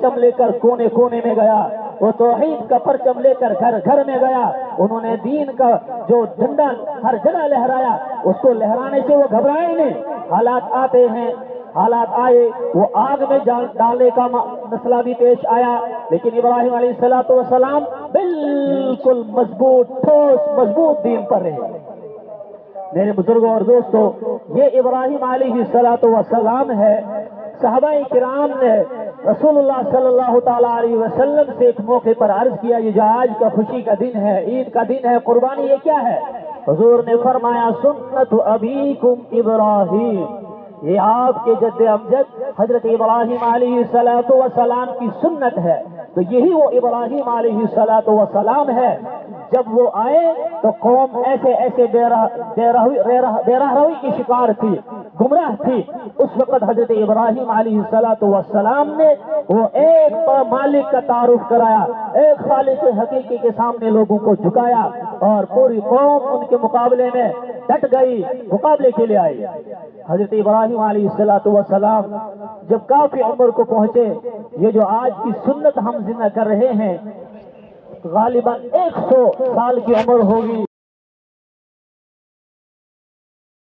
پرچم لے کر کونے کونے میں گیا، وہ توحید کا پرچم لے کر گھر گھر میں گیا، انہوں نے دین کا جو جھنڈا ہر جگہ لہرایا، اس کو لہرانے سے وہ گھبرائے نہیں۔ حالات آتے ہیں، حالات آئے، وہ آگ میں ڈالنے کا مسئلہ بھی پیش آیا، لیکن ابراہیم علیہ السلام بالکل مضبوط ٹھوس مضبوط دین پر رہے۔ میرے بزرگوں اور دوستوں، یہ ابراہیم علیہ السلام ہے۔ صحابہ کرام نے رسول اللہ صلی اللہ تعالیٰ علیہ وسلم سے ایک موقع پر عرض کیا، یہ جو آج کا خوشی کا دن ہے، عید کا دن ہے، قربانی، یہ کیا ہے؟ حضور نے فرمایا سنت ابیکم ابراہیم، یہ آپ کے جد امجد حضرت ابراہیم علیہ السلام کی سنت ہے۔ تو یہی وہ ابراہیم علیہ السلام ہے۔ جب وہ آئے تو قوم ایسے ایسے بے رہروی کی شکار تھی، گمراہ تھی۔ اس وقت حضرت ابراہیم علیہ السلام نے وہ ایک مالک کا تعارف کرایا، ایک خالق حقیقی کے سامنے لوگوں کو جھکایا، اور پوری قوم ان کے مقابلے میں ڈٹ گئی، مقابلے کے لیے آئی۔ حضرت ابراہیم علیہ السلام جب کافی عمر کو پہنچے، یہ جو آج کی سنت ہم زندہ کر رہے ہیں، غالباً 100 سال کی عمر ہوگی،